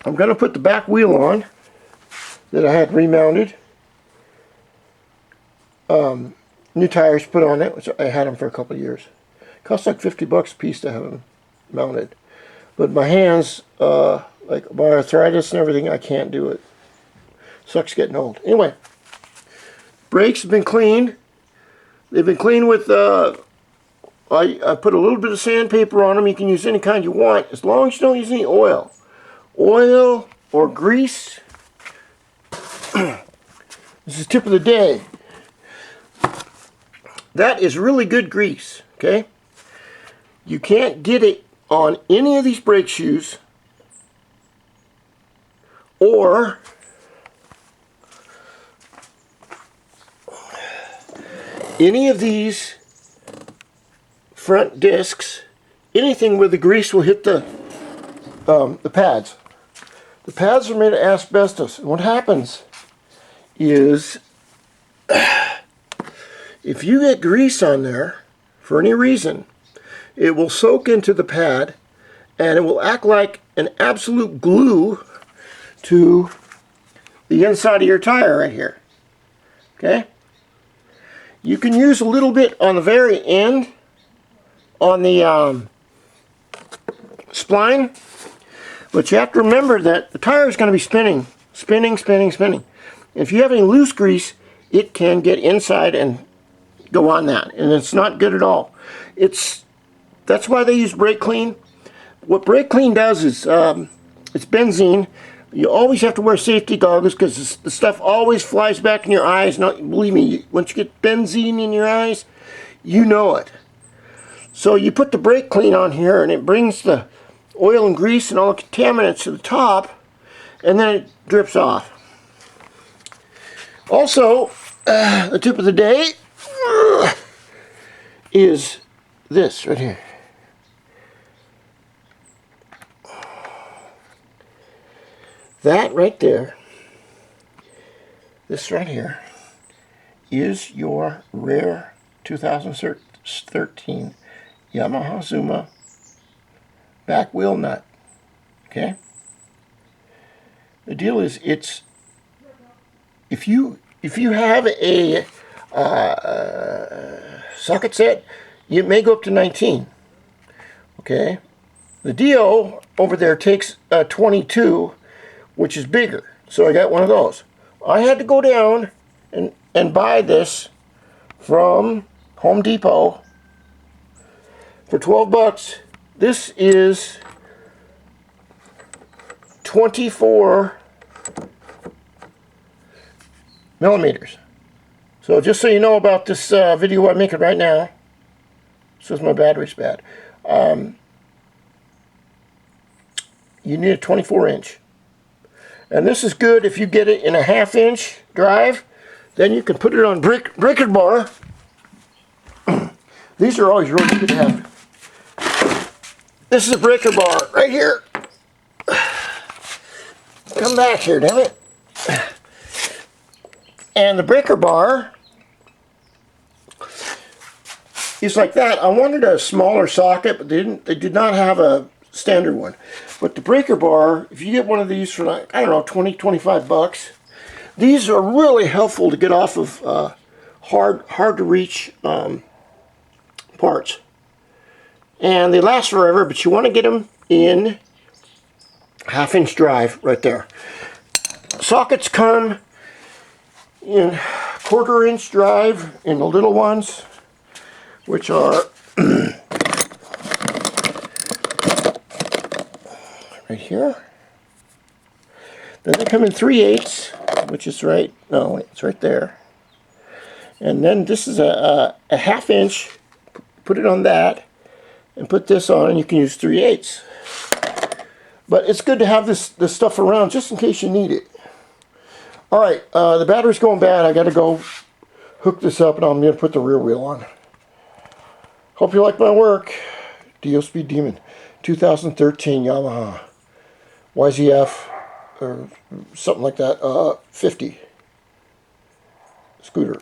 I'm going to put the back wheel on that I had remounted. New tires put on it, which I had them for a couple of years. Cost like $50 a piece to have them mounted. But my hands, like my arthritis and everything, I can't do it. Sucks getting old. Anyway, brakes have been cleaned. They've been cleaned with, I put a little bit of sandpaper on them. You can use any kind you want, as long as you don't use any oil. Oil or grease. This is tip of the day. That is really good grease, okay? You can't get it on any of these brake shoes or any of these front discs, anything where the grease will hit the pads. The pads are made of asbestos, and what happens is if you get grease on there for any reason, it will soak into the pad and it will act like an absolute glue to the inside of your tire right here. Okay? You can use a little bit on the very end on the spline, but you have to remember that the tire is going to be spinning. If you have any loose grease, it can get inside and go on that, and it's not good at all. That's why they use brake clean. What brake clean does is it's benzene. You always have to wear safety goggles because the stuff always flies back in your eyes. Believe me, once you get benzene in your eyes, you know it. So you put the brake clean on here, and it brings the oil and grease and all the contaminants to the top, and then it drips off. Also, the tip of the day is this right here. That right there, this right here, is your rare 2013 Yamaha Zuma back wheel nut. Okay? The deal is, if you have a socket set, you may go up to 19. Okay? The deal over there takes a 22, which is bigger. So I got one of those. I had to go down and buy this from Home Depot for $12. This is 24 millimeters. So just so you know about this video I'm making right now, says my battery's bad. You need a 24 inch. And this is good if you get it in a 1/2 inch drive. Then you can put it on breaker bar. These are always really good to have. This is a breaker bar right here. Come back here, damn it. And the breaker bar is like that. I wanted a smaller socket, but they did not have a standard one. But the breaker bar, if you get one of these for like, I don't know, 20, 25 bucks, these are really helpful to get off of hard to reach parts. And they last forever, but you want to get them in 1/2 inch drive right there. Sockets come in 1/4 inch drive in the little ones, which are right here. Then they come in 3/8, which is right, no wait, it's right there. And then this is a 1/2 inch, put it on that, and put this on, and you can use 3/8. But it's good to have this stuff around just in case you need it. Alright, the battery's going bad. I gotta go hook this up, and I'm gonna put the rear wheel on. Hope you like my work. DOSpeed Demon 2013 Yamaha YZF or something like that 50 scooter.